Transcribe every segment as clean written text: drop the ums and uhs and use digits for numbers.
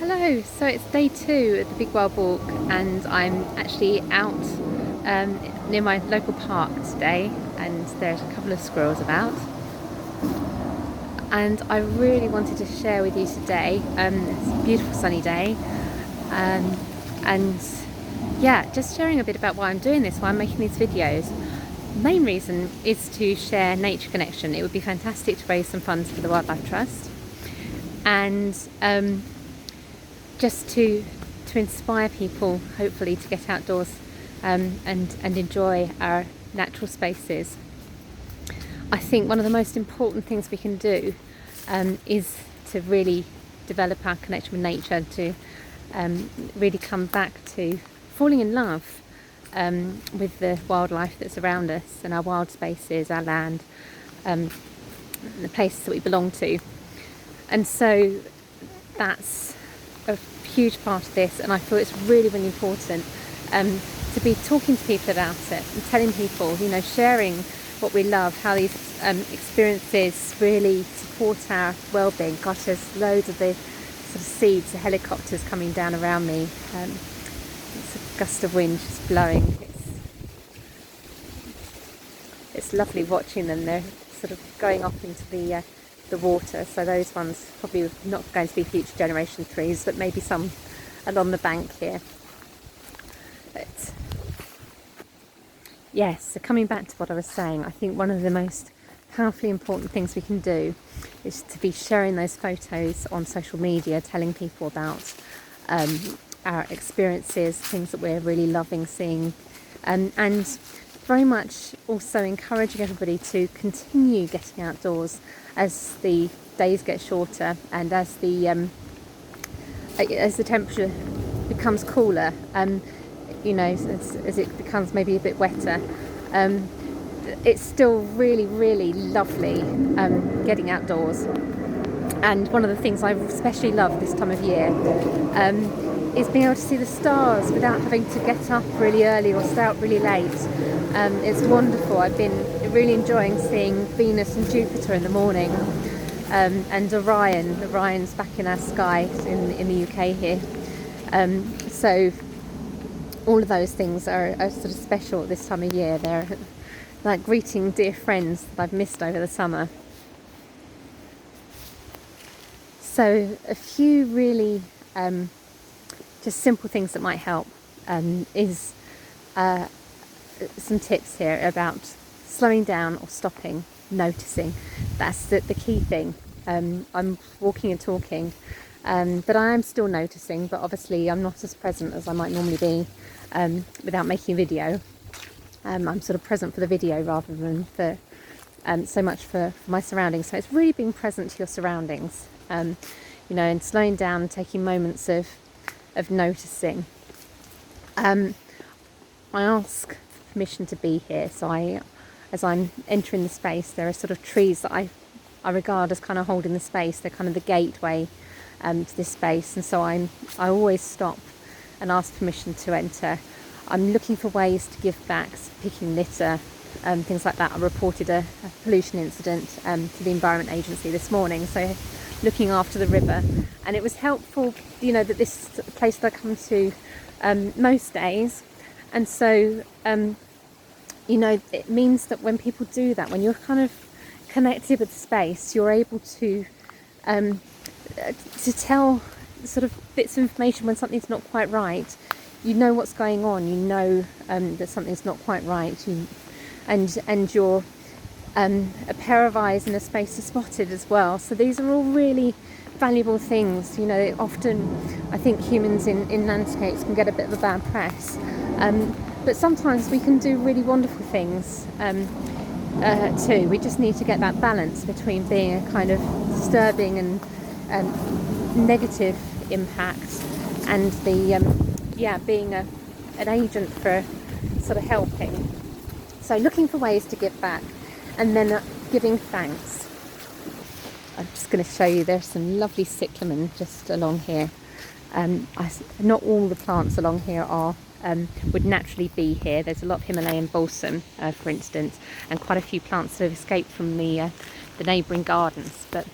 Hello, so it's day 2 of the Big Wild Walk and I'm actually out near my local park today, and there's a couple of squirrels about, and I really wanted to share with you today. It's a beautiful sunny day, and yeah, just sharing a bit about why I'm doing this, why I'm making these videos. The main reason is to share Nature Connection. It would be fantastic to raise some funds for the Wildlife Trust, and just to inspire people, hopefully, to get outdoors and enjoy our natural spaces. I think one of the most important things we can do is to really develop our connection with nature, to really come back to falling in love with the wildlife that's around us and our wild spaces, our land, the places that we belong to. And so that's a huge part of this, and I feel it's really, really important to be talking to people about it and telling people, sharing what we love, how these experiences really support our well-being. Gosh, there's loads of the sort of seeds, the helicopters coming down around me. It's a gust of wind just blowing. It's lovely watching them. They're sort of going off into the water, so those ones probably not going to be future generation trees, but maybe some along the bank here. But yes, so coming back to what I was saying, I think one of the most powerfully important things we can do is to be sharing those photos on social media, telling people about our experiences, things that we're really loving seeing, and very much also encouraging everybody to continue getting outdoors as the days get shorter and as the temperature becomes cooler, as it becomes maybe a bit wetter. It's still really, really lovely getting outdoors. And one of the things I especially love this time of year is being able to see the stars without having to get up really early or stay up really late. It's wonderful. I've been really enjoying seeing Venus and Jupiter in the morning, and Orion's back in our sky in the UK here. So all of those things are sort of special at this time of year. They're like greeting dear friends that I've missed over the summer. So a few really just simple things that might help is some tips here about slowing down or stopping, noticing. That's the key thing. I'm walking and talking, but I am still noticing, but obviously I'm not as present as I might normally be without making a video. I'm sort of present for the video rather than for so much for my surroundings. So it's really being present to your surroundings, and slowing down and taking moments of noticing. I ask permission to be here, so as I'm entering the space, there are sort of trees that I regard as kind of holding the space. They're kind of the gateway to this space, and so I always stop and ask permission to enter. I'm looking for ways to give back, picking litter, things like that. I reported a pollution incident to the Environment Agency this morning, so looking after the river, and it was helpful, that this place that I come to most days, and so it means that when people do that, when you're kind of connected with the space, you're able to tell sort of bits of information when something's not quite right. You know what's going on. That something's not quite right. And you're a pair of eyes in a space is spotted as well. So these are all really valuable things. Often I think humans in landscapes can get a bit of a bad press. But sometimes we can do really wonderful things too. We just need to get that balance between being a kind of disturbing and negative impact and being an agent for sort of helping. So looking for ways to give back, and then giving thanks. I'm just going to show you, there's some lovely cyclamen just along here. Not all the plants along here would naturally be here. There's a lot of Himalayan balsam, for instance, and quite a few plants that have escaped from the neighbouring gardens. But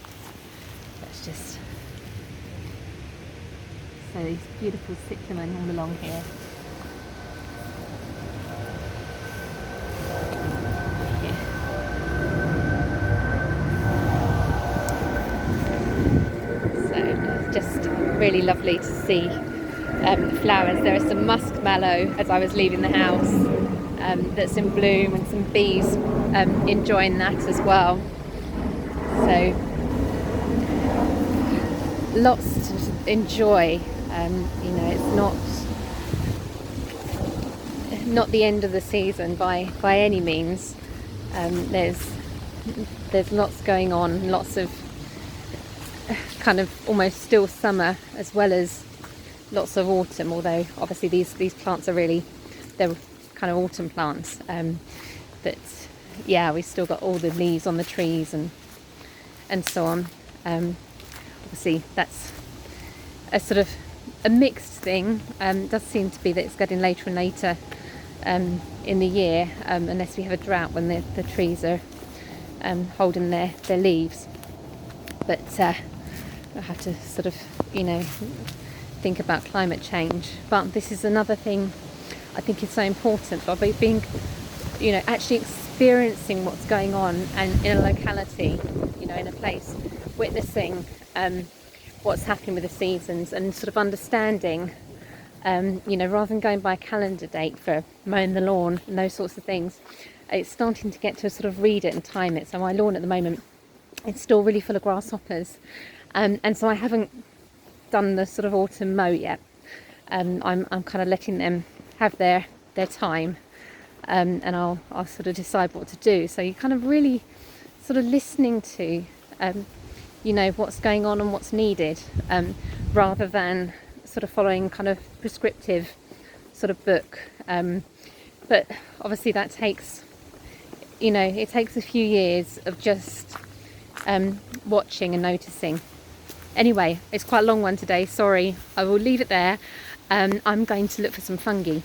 let's just So these beautiful cyclamen all along here. So it's just really lovely to see the flowers. There is some muskmallow as I was leaving the house that's in bloom, and some bees enjoying that as well. So lots to enjoy. You know, it's not the end of the season by any means. There's lots going on, lots of kind of almost still summer, as well as lots of autumn, although obviously these plants are really, they're kind of autumn plants, but yeah, we've still got all the leaves on the trees and so on. Obviously that's a sort of a mixed thing. It does seem to be that it's getting later and later in the year, unless we have a drought when the trees are holding their leaves. But I have to sort of, you know, think about climate change. But this is another thing I think is so important, by being, you know, actually experiencing what's going on, and in a locality, you know, in a place, witnessing what's happening with the seasons, and sort of understanding, you know, rather than going by a calendar date for mowing the lawn and those sorts of things. It's starting to get to sort of read it and time it. So my lawn at the moment, it's still really full of grasshoppers, and so I haven't done the sort of autumn mow yet. I'm kind of letting them have their time, and I'll sort of decide what to do. So you're kind of really sort of listening to you know, what's going on and what's needed, rather than sort of following kind of prescriptive sort of book. But obviously that takes, you know, it takes a few years of just watching and noticing. Anyway, it's quite a long one today, sorry. I will leave it there. I'm going to look for some fungi.